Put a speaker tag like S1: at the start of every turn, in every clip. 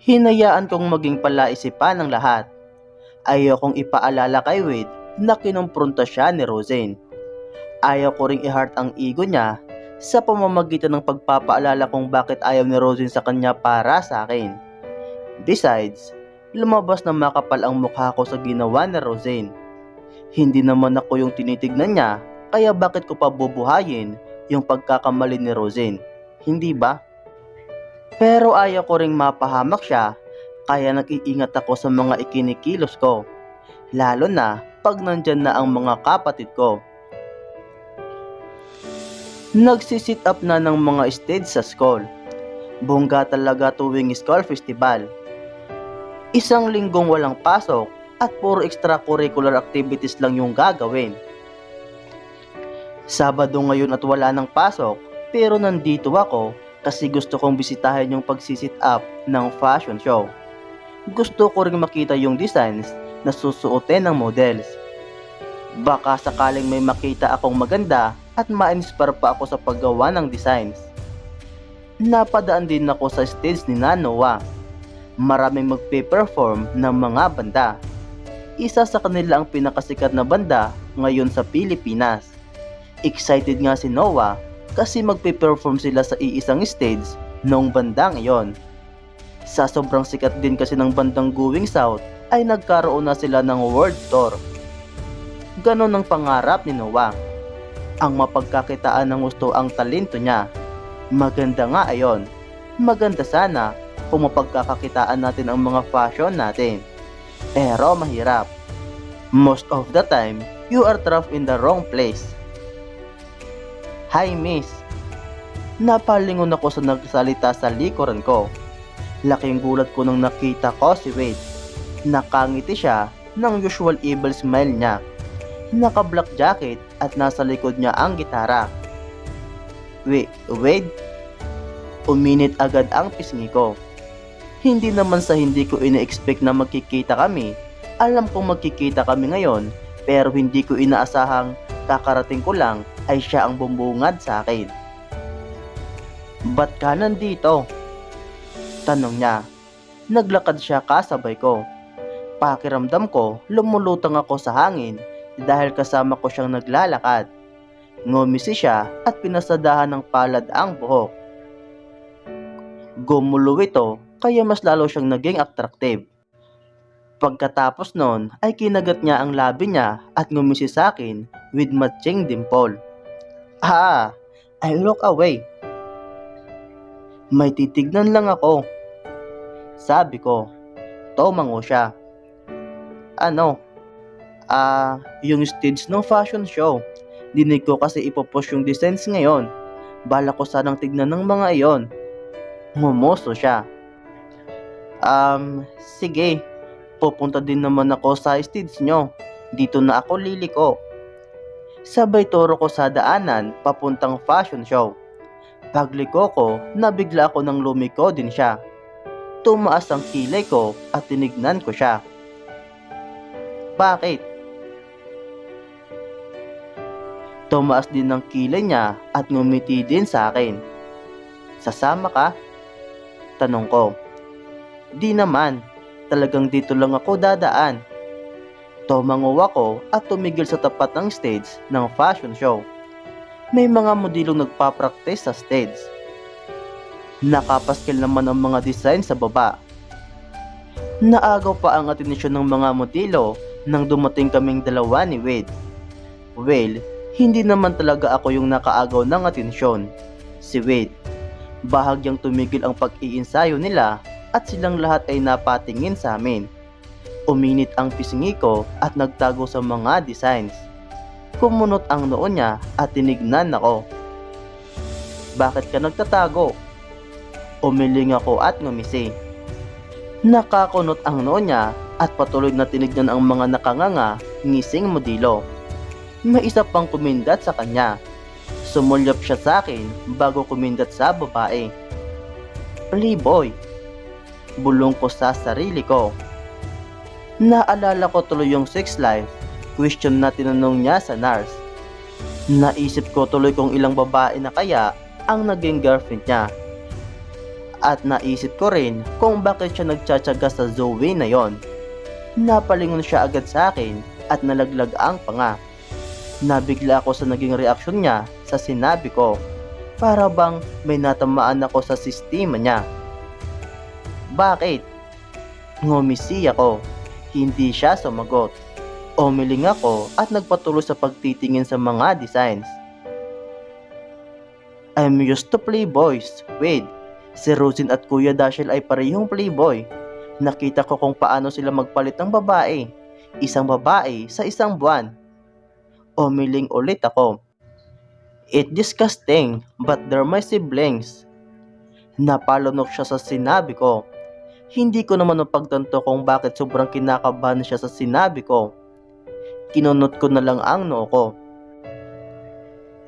S1: Hinayaan kong maging palaisipan ng lahat. Ayokong ipaalala kay Wade na kinumpronta siya ni Roseanne. Ayaw ko ring i-hurt ang ego niya sa pamamagitan ng pagpapaalala kung bakit ayaw ni Roseanne sa kanya para sa akin. Besides, lumabas na makapal ang mukha ko sa ginawa ni Roseanne. Hindi naman ako yung tinitignan niya, kaya bakit ko pa bubuhayin yung pagkakamali ni Roseanne? Hindi ba? Pero ayaw ko ring mapahamak siya, kaya nag-iingat ako sa mga ikinikilos ko. Lalo na pag nandyan na ang mga kapatid ko. Nagsisit up na ng mga stage sa school. Bongga talaga tuwing school festival. Isang linggong walang pasok at puro extracurricular activities lang yung gagawin. Sabado ngayon at wala nang pasok, pero nandito ako kasi gusto kong bisitahin yung pagsisit up ng fashion show. Gusto ko rin makita yung designs na susuotin ng models. Baka sakaling may makita akong maganda at ma-inspire pa ako sa paggawa ng designs. Napadaan din ako sa stage ni Noah. Maraming magpe-perform ng mga banda. Isa sa kanila ang pinakasikat na banda ngayon sa Pilipinas. Excited nga si Noah kasi magpe-perform sila sa iisang stage noong bandang iyon. Sa sobrang sikat din kasi ng bandang Going South ay nagkaroon na sila ng world tour. Ganon ang pangarap ni Noah. Ang mapagkakitaan ng gusto ang talento niya. Maganda nga ayon. Maganda sana kung mapagkakakitaan natin ang mga fashion natin. Pero mahirap. Most of the time, you are trapped in the wrong place. Hi miss. Napalingon ako sa nagsalita sa likuran ko. Laking gulat ko nang nakita ko si Wade. Nakangiti siya ng usual evil smile niya. Naka-black jacket at nasa likod niya ang gitara. Wade? Uminit agad ang pisngi ko. Hindi naman sa hindi ko ina-expect na magkikita kami. Alam kong magkikita kami ngayon, pero hindi ko inaasahang kakarating ko lang ay siya ang bumbungad sa akin. Ba't ka nandito? Tanong niya. Naglakad siya kasabay ko. Pakiramdam ko, lumulutang ako sa hangin dahil kasama ko siyang naglalakad. Ngumisi siya at pinasadahan ng palad ang buhok. Gumulo ito kaya mas lalo siyang naging attractive. Pagkatapos nun ay kinagat niya ang labi niya at ngumisi sa akin with matching dimple. I look away. May titignan lang ako. Sabi ko. Tumango siya. Ano? Yung stage ng fashion show. Dinig ko kasi ipopost yung designs ngayon. Bala ko sanang tignan ng mga iyon. Ngumuso siya. Sige. Pupunta din naman ako sa stage nyo. Dito na ako liliko. Sabay turo ko sa daanan papuntang fashion show. Pagliko ko, nabigla ako nang lumiko din siya. Tumaas ang kilay ko at tinignan ko siya. Bakit? Tumaas din ang kilay niya at ngumiti din sa akin. Sasama ka? Tanong ko. Di naman, talagang dito lang ako dadaan. Tumango ako at tumigil sa tapat ng stage ng fashion show. May mga modelong nagpa-practice sa stage. Nakapaskil naman ang mga design sa baba. Naagaw pa ang atensyon ng mga modelo nang dumating kaming dalawa ni Wade. Well, hindi naman talaga ako yung nakaagaw ng atensyon. Si Wade. Bahagyang tumigil ang pag-iinsayo nila at silang lahat ay napatingin sa amin. Uminit ang pisngi ko at nagtago sa mga designs. Kumunot ang noo niya at tinignan ako. Bakit ka nagtatago? Umiling ako at ngumisi. Nakakunot ang noo niya at patuloy na tinignan ang mga nakanganga ngising modelo. May isa pang kumindat sa kanya. Sumulyap siya sa akin bago kumindat sa babae. Playboy. Bulong ko sa sarili ko. Naalala ko tuloy yung sex life question na tinanong niya sa nurse. Naisip ko tuloy kung ilang babae na kaya ang naging girlfriend niya. At naisip ko rin kung bakit siya nagtsatsaga sa Zoe na yon. Napalingon siya agad sa akin at nalaglag ang panga. Nabigla ako sa naging reaksyon niya sa sinabi ko. Para bang may natamaan ako sa sistema niya. Bakit? Ngumisi ako. Hindi siya sumagot. Umiling ako at nagpatuloy sa pagtitingin sa mga designs. I'm used to playboys. Wait, si Rosin at Kuya Dashiell ay parehong playboy. Nakita ko kung paano sila magpalit ng babae. Isang babae sa isang buwan. Umiling ulit ako. It's disgusting, but they're my siblings. Napalunok siya sa sinabi ko. Hindi ko naman napagtanto kung bakit sobrang kinakabahan siya sa sinabi ko. Kinunot ko na lang ang noo ko.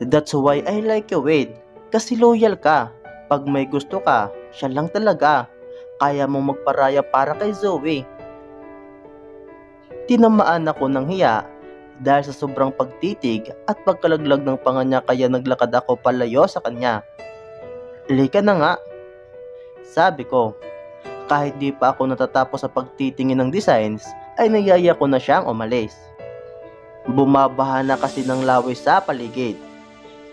S1: That's why I like you, Wade. Kasi loyal ka. Pag may gusto ka, siya lang talaga. Kaya mong magparaya para kay Zoe. Tinamaan ako ng hiya dahil sa sobrang pagtitig at pagkalaglag ng panga niya, kaya naglakad ako palayo sa kanya. Lika na nga, sabi ko. Kahit di pa ako natatapos sa pagtitingin ng designs, ay niyaya ko na siyang umalis. Bumabaha na kasi ng laway sa paligid.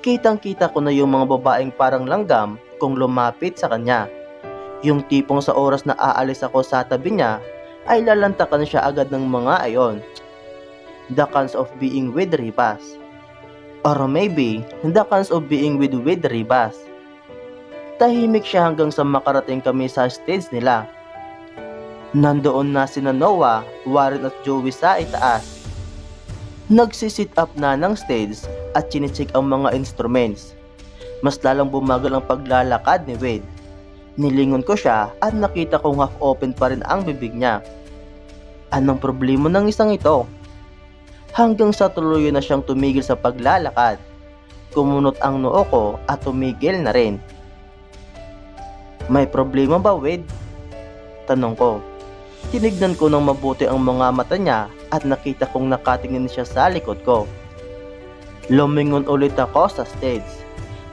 S1: Kitang-kita ko na yung mga babaeng parang langgam kung lumapit sa kanya. Yung tipong sa oras na aalis ako sa tabi niya, ay lalantakan siya agad ng mga ayon. The cons of being with Ribas. Or maybe, the cons of being with Ribas. Tahimik siya hanggang sa makarating kami sa stage nila. Nandoon na sina Noah, Warren at Joey sa itaas. Nagsisit up na ng stage at chinicheck ang mga instruments. Mas lalang bumagal ang paglalakad ni Wade. Nilingon ko siya at nakita kong half open pa rin ang bibig niya. Anong problema ng isang ito? Hanggang sa tuluyan na siyang tumigil sa paglalakad. Kumunot ang noo ko at tumigil na rin. May problema ba, Wade? Tanong ko. Tinignan ko ng mabuti ang mga mata niya at nakita kong nakatingin siya sa likod ko. Lumingon ulit ako sa stage.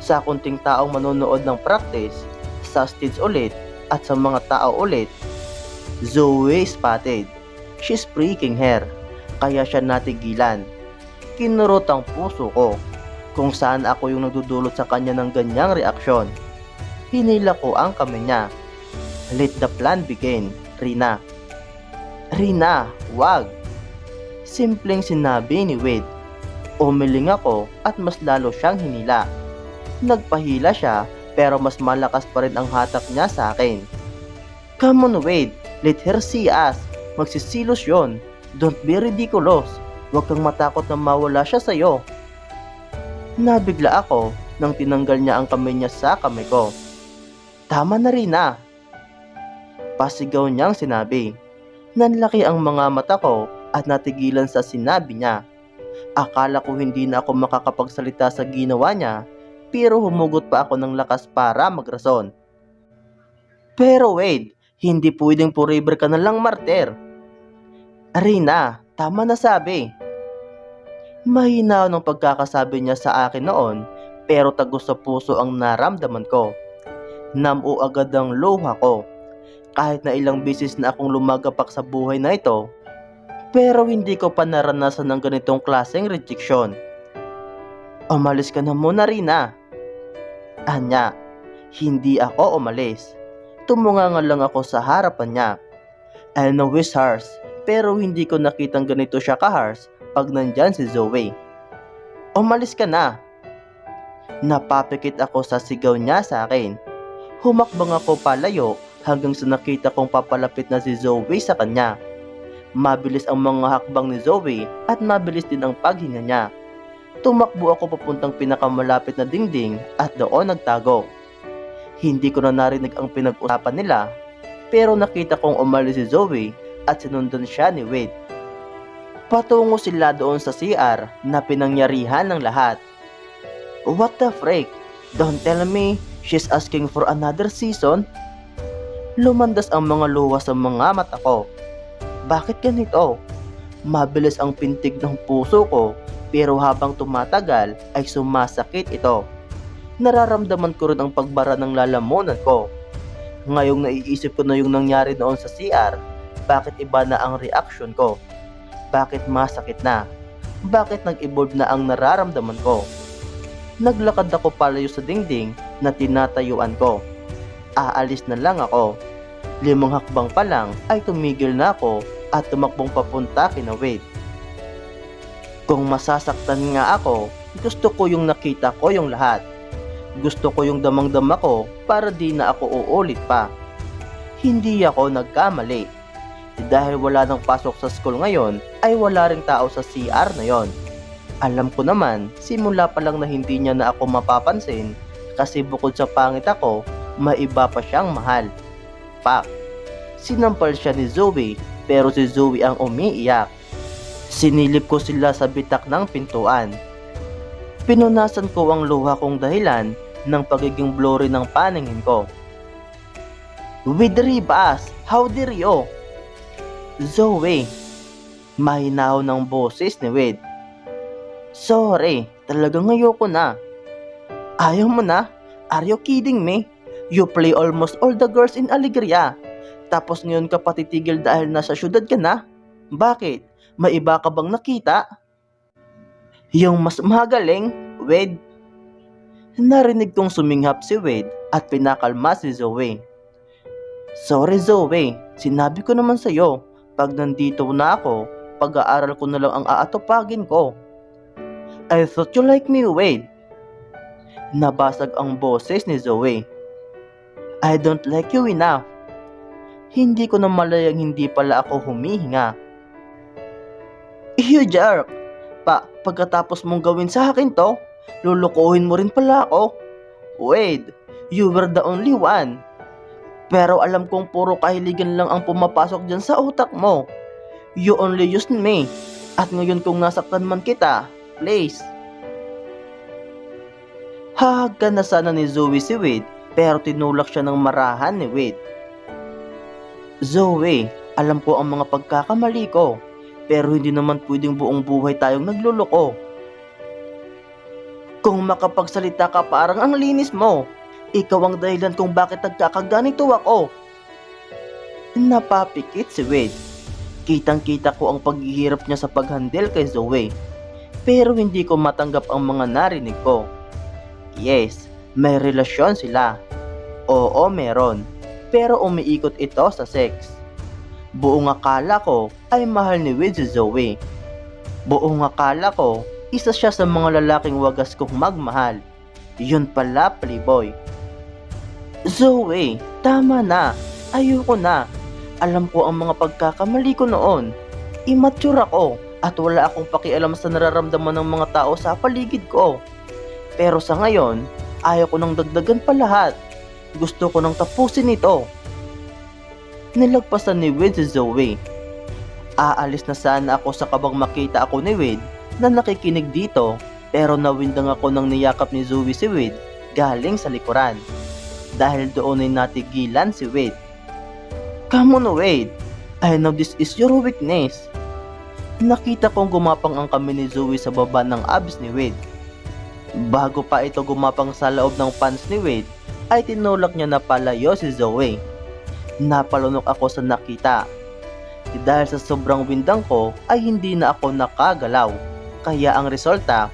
S1: Sa kunting taong manonood ng practice, sa stage ulit at sa mga tao ulit. Zoe spotted. She's freaking hair. Kaya siya natigilan. Kinurot ang puso ko kung saan ako yung nagdudulot sa kanya ng ganyang reaksyon. Hinila ko ang kamay niya. Let the plan begin, Rina. Rina, wag! Simpleng sinabi ni Wade. Umiling ako at mas lalo siyang hinila. Nagpahila siya pero mas malakas pa rin ang hatak niya sa akin. Come on, Wade, let her see us. Magsisilos yon. Don't be ridiculous. Huwag kang matakot na mawala siya sa'yo. Nabigla ako nang tinanggal niya ang kamay niya sa kamay ko. Tama na, Rina. Pasigaw niyang sinabi. Nanlaki ang mga mata ko at natigilan sa sinabi niya. Akala ko hindi na ako makakapagsalita sa ginawa niya, pero humugot pa ako ng lakas para magrason. Pero Wade, hindi pwedeng forever ka na lang martir. Rina, tama na sabi. Mahina ng pagkakasabi niya sa akin noon, pero tagos sa puso ang naramdaman ko. Namuo agad ang luha ko. Kahit na ilang beses na akong lumagapak sa buhay na ito, pero hindi ko pa naranasan ng ganitong klaseng rejection. Umalis ka na muna, Rina. Anya, hindi ako umalis. Tumunganga lang ako sa harapan niya. I know he's harsh, pero hindi ko nakitang ganito siya ka-harsh pag nandyan si Zoe. Umalis ka na. Napapikit ako sa sigaw niya sa akin. Humakbang ako palayo hanggang sa nakita kong papalapit na si Zoe sa kanya. Mabilis ang mga hakbang ni Zoe at mabilis din ang paghinga niya. Tumakbo ako papuntang pinakamalapit na dingding at doon nagtago. Hindi ko na narinig ang pinag-usapan nila, pero nakita kong umalis si Zoe at sinundan siya ni Wade. Patungo sila doon sa CR na pinangyarihan ng lahat. What the freak? Don't tell me she's asking for another season? Lumandas ang mga luha sa mga mata ko. Bakit ganito? Mabilis ang pintig ng puso ko, pero habang tumatagal ay sumasakit ito. Nararamdaman ko rin ang pagbara ng lalamunan ko. Ngayong naiisip ko na yung nangyari noon sa CR, bakit iba na ang reaction ko? Bakit masakit na? Bakit nag-evolve na ang nararamdaman ko? Naglakad ako palayo sa dingding na tinatayuan ko. Aalis na lang ako. 5 hakbang pa lang ay tumigil na ako at tumakbong papunta kina Wade. Kung masasaktan nga ako, gusto ko yung nakita ko yung lahat. Gusto ko yung damang-dama ko para di na ako uulit pa. Hindi ako nagkamali. Dahil wala nang pasok sa school ngayon, ay wala ring tao sa CR na yon. Alam ko naman, simula pa lang na hindi niya na ako mapapansin kasi bukod sa pangit ako, may iba pa siyang mahal. Pak! Sinampal siya ni Zoe pero si Zoe ang umiiyak. Sinilip ko sila sa bitak ng pintuan. Pinunasan ko ang luha kong dahilan ng pagiging blurry ng paningin ko. With Ribas, how dare you? Zoe, mahinaw ng boses ni Wade. Sorry, talagang ayoko na. Ayaw mo na? Are you kidding me? You play almost all the girls in Alegria. Tapos ngayon ka patitigil dahil nasa syudad ka na? Bakit? May iba ka bang nakita? Yung mas magaling, Wade. Narinig kong suminghap si Wade at pinakalma si Zoe. Sorry Zoe, sinabi ko naman sa'yo, pag nandito na ako, pag-aaral ko na lang ang aatupagin ko. I thought you like me, Wade. Nabasag ang boses ni Zoe. I don't like you enough. Hindi ko na malayang hindi pala ako humihinga. You jerk! Pagkatapos mong gawin sa akin to, lulukuhin mo rin pala ako. Wade, you were the only one. Pero alam kong puro kahiligan lang ang pumapasok dyan sa utak mo. You only used me. At ngayon kung nasaktan man kita, please. Hahagkan na sana ni Zoe si Wade pero tinulak siya ng marahan ni Wade. Zoe, alam ko ang mga pagkakamali ko. Pero hindi naman pwedeng buong buhay tayong nagluloko. Kung makapagsalita ka parang ang linis mo, ikaw ang dahilan kung bakit nagkakaganito ako. Napapikit si Wade. Kitang-kita ko ang paghihirap niya sa paghandle kay Zoe. Pero hindi ko matanggap ang mga narinig ko. Yes, may relasyon sila. Oo, meron. Pero umiikot ito sa sex. Buong akala ko ay mahal ni Wade si Zoe. Buong akala ko, isa siya sa mga lalaking wagas kong magmahal. Yun pala, playboy. Zoe, tama na. Ayoko na. Alam ko ang mga pagkakamali ko noon. Immature ako at wala akong pakialam sa nararamdaman ng mga tao sa paligid ko. Pero sa ngayon, ayaw ko nang dagdagan pa lahat. Gusto ko nang tapusin ito. Nilagpasan ni Wade si Zoe. Aalis na sana ako sa kabang makita ako ni Wade na nakikinig dito pero nawindang ako nang niyakap ni Zoe si Wade galing sa likuran. Dahil doon ay natigilan si Wade. Come on Wade, I know this is your weakness. Nakita kong gumapang ang kami ni Zoe sa baba ng abs ni Wade. Bago pa ito gumapang sa loob ng pants ni Wade ay tinulak niya na palayo si Zoe. Napalunok ako sa nakita. Dahil sa sobrang windang ko ay hindi na ako nakagalaw. Kaya ang resulta,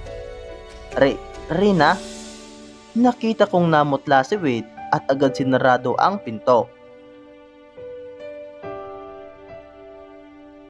S1: Rina, nakita kong namutla si Wade at agad sinarado ang pinto.